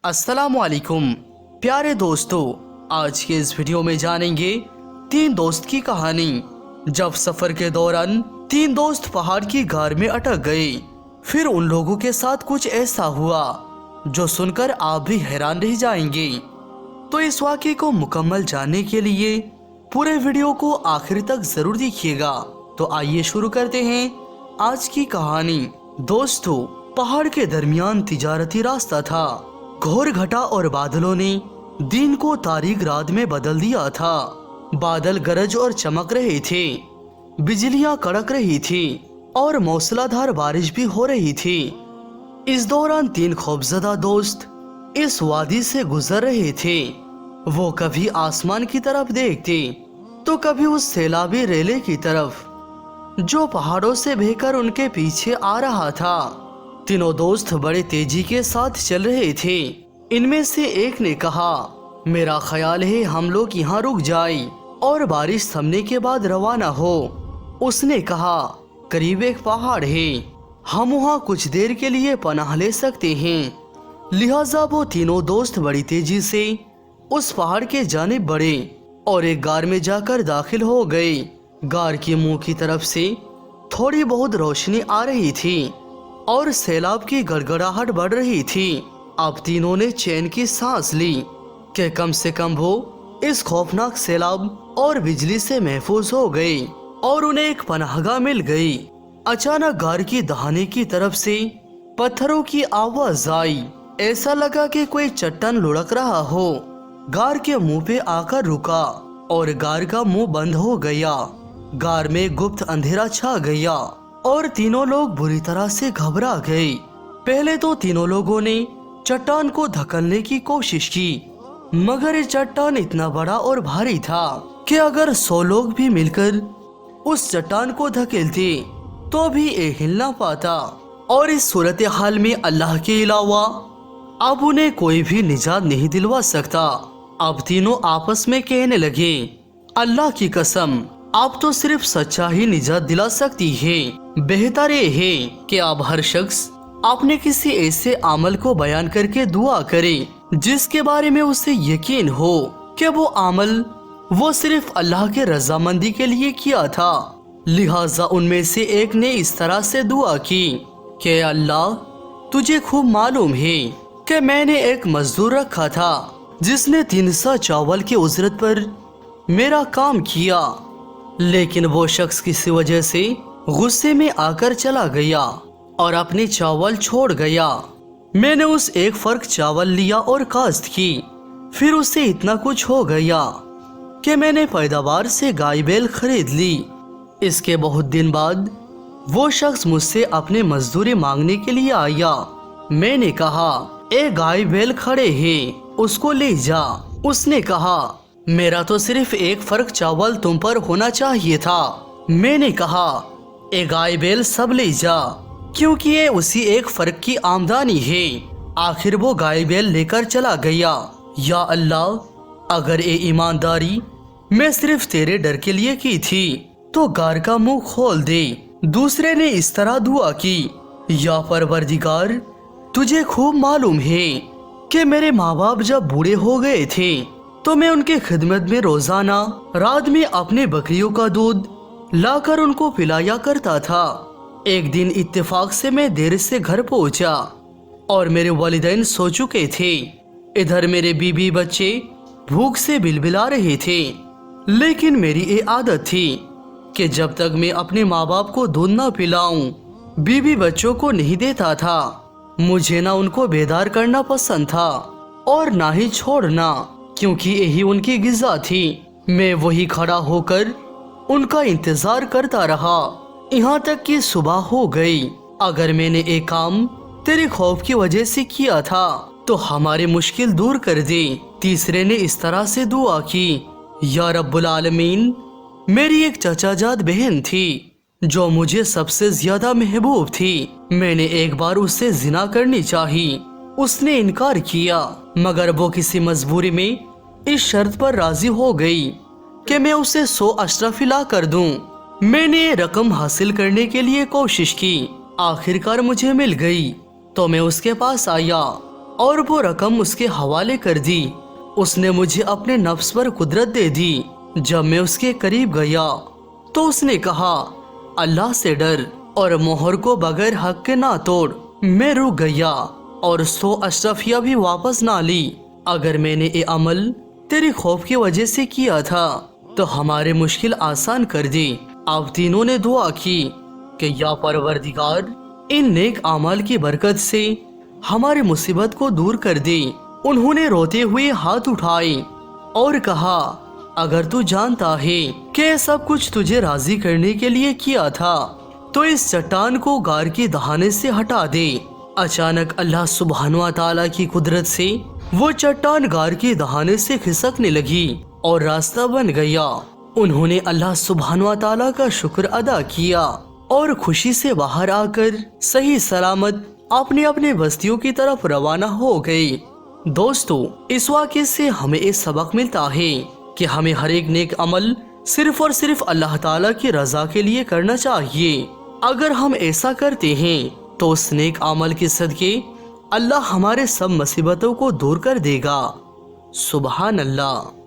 अस्सलाम वालेकुम प्यारे दोस्तों, आज के इस वीडियो में जानेंगे 3 दोस्त की कहानी। जब सफर के दौरान 3 दोस्त पहाड़ की गार में अटक गए, फिर उन लोगों के साथ कुछ ऐसा हुआ जो सुनकर आप भी हैरान रह जाएंगे। तो इस वाक़े को मुकम्मल जानने के लिए पूरे वीडियो को आखिर तक जरूर देखिएगा। तो आइए शुरू करते हैं आज की कहानी। दोस्तों, पहाड़ के दरमियान तिजारती रास्ता था। घोर घटा और बादलों ने दिन को तारीक रात में बदल दिया था। बादल गरज और चमक रहे थे, बिजलियां कड़क रही थी और मूसलाधार बारिश भी हो रही थी। इस दौरान 3 खौफजदा दोस्त इस वादी से गुजर रहे थे। वो कभी आसमान की तरफ देखते तो कभी उस सैलाबी रेले की तरफ जो पहाड़ों से बहकर उनके पीछे आ रहा था। तीनों दोस्त बड़े तेजी के साथ चल रहे थे। इनमें से एक ने कहा, मेरा ख्याल है हम लोग यहाँ रुक जाएं और बारिश थमने के बाद रवाना हो। उसने कहा, करीब एक पहाड़ है, हम वहाँ कुछ देर के लिए पनाह ले सकते हैं। लिहाजा वो तीनों दोस्त बड़ी तेजी से उस पहाड़ के जानिब बढ़े और एक गार में जाकर दाखिल हो गए। गार के मुंह की तरफ से थोड़ी बहुत रोशनी आ रही थी और सैलाब की गड़गड़ाहट बढ़ रही थी। अब तीनों ने चैन की सांस ली कि कम से कम वो इस खौफनाक सैलाब और बिजली से महफूज हो गए और उन्हें एक पनाहगाह मिल गई। अचानक गार की दहाने की तरफ से पत्थरों की आवाज आई। ऐसा लगा कि कोई चट्टान लुढ़क रहा हो। गार के मुंह पे आकर रुका और गार का मुंह बंद हो गया। गार में गुप्त अंधेरा छा गया और तीनों लोग बुरी तरह से घबरा गए। पहले तो तीनों लोगों ने चट्टान को धकेलने की कोशिश की, मगर ये चट्टान इतना बड़ा और भारी था कि अगर 100 लोग भी मिलकर उस चट्टान को धकेलते तो भी ये हिल ना पाता। और इस सूरत हाल में अल्लाह के अलावा अब उन्हें कोई भी निजात नहीं दिलवा सकता। अब तीनों आपस में कहने लगे, अल्लाह की कसम, आप तो सिर्फ सच्चा ही निजात दिला सकती है। बेहतर ये है कि अब हर शख्स अपने किसी ऐसे अमल को बयान करके दुआ करे जिसके बारे में उसे यकीन हो कि वो अमल वो सिर्फ अल्लाह के रजामंदी के लिए किया था। लिहाजा उनमें से एक ने इस तरह से दुआ की कि अल्लाह, तुझे खूब मालूम है कि मैंने एक मजदूर रखा था जिसने 300 चावल की उजरत पर मेरा काम किया, लेकिन वो शख्स किसी वजह से गुस्से में आकर चला गया और अपने चावल छोड़ गया। मैंने उस एक फर्क चावल लिया और काश्त की। फिर उससे इतना कुछ हो गया कि मैंने पैदावार से गाय बैल खरीद ली। इसके बहुत दिन बाद वो शख्स मुझसे अपने मजदूरी मांगने के लिए आया। मैंने कहा, ए गाय बैल खड़े हैं, उसको ले जा। उसने कहा, मेरा तो सिर्फ एक फर्क चावल तुम पर होना चाहिए था। मैंने कहा, ए गाय बैल सब ले जा, क्योंकि ये उसी एक फर्क की आमदनी है। आखिर वो गाय बैल लेकर चला गया। या अल्लाह, अगर ये ईमानदारी मैं सिर्फ तेरे डर के लिए की थी तो गार का मुंह खोल दे। दूसरे ने इस तरह दुआ की, या परवरदिगार, तुझे खूब मालूम है कि मेरे माँ बाप जब बूढ़े हो गए थे तो मैं उनके खिदमत में रोजाना रात में अपने बकरियों का दूध लाकर उनको पिलाया करता था। एक दिन इत्तेफाक से मैं देर से घर पहुंचा और मेरे वालिदैन सो चुके थे। इधर मेरे बीबी बच्चे भूख से बिलबिला रहे थे, लेकिन मेरी ये आदत थी कि जब तक मैं अपने माँ बाप को दूध ना पिलाऊं, बीबी बच्चों को नहीं देता था। मुझे ना उनको बेदार करना पसंद था और ना ही छोड़ना, क्योंकि यही उनकी गिज़ा थी। मैं वही खड़ा होकर उनका इंतजार करता रहा, यहाँ तक कि सुबह हो गई। अगर मैंने एक काम तेरे खौफ की वजह से किया था तो हमारी मुश्किल दूर कर दे। तीसरे ने इस तरह से दुआ की, या रब्बुल आलमीन, मेरी एक चचाजाद बहन थी जो मुझे सबसे ज्यादा महबूब थी। मैंने एक बार उससे जिना करनी चाही, उसने इनकार किया, मगर वो किसी मजबूरी में इस शर्त पर राजी हो गई कि मैं उसे 100 अशरफी ला कर दूं। मैंने ये रकम हासिल करने के लिए कोशिश की, आखिरकार मुझे मिल गई। तो मैं उसके पास आया اور وہ رقم اس کے حوالے کر دی۔ اس نے مجھے اپنے نفس پر قدرت دے دی۔ جب میں اس کے قریب گیا تو اس نے کہا اللہ سے ڈر اور مہر کو بغیر حق کے نہ توڑ۔ میں رک گیا اور 100 اشرفیہ بھی واپس نہ لی۔ اگر میں نے یہ عمل تیری خوف کی وجہ سے کیا تھا تو ہمارے مشکل آسان کر دی۔ آپ تینوں نے دعا کی کہ یا پروردگار ان نیک اعمال کی برکت سے ہماری مصیبت کو دور کر دے۔ انہوں نے روتے ہوئے ہاتھ اٹھائے اور کہا اگر تو جانتا ہے کہ یہ سب کچھ تجھے راضی کرنے کے لیے کیا تھا تو اس چٹان کو غار کی دہانے سے ہٹا دے۔ اچانک اللہ سبحانہ و تعالیٰ کی قدرت سے وہ چٹان غار کی دہانے سے کھسکنے لگی اور راستہ بن گیا۔ انہوں نے اللہ سبحانہ و تعالیٰ کا شکر ادا کیا اور خوشی سے باہر آ کر صحیح سلامت اپنے اپنے بستیوں کی طرف روانہ ہو گئے۔ دوستو، اس واقعے سے ہمیں یہ سبق ملتا ہے کہ ہمیں ہر ایک نیک عمل صرف اور صرف اللہ تعالیٰ کی رضا کے لیے کرنا چاہیے۔ اگر ہم ایسا کرتے ہیں تو اس نیک عمل کے صدقے اللہ ہمارے سب مصیبتوں کو دور کر دے گا۔ سبحان اللہ۔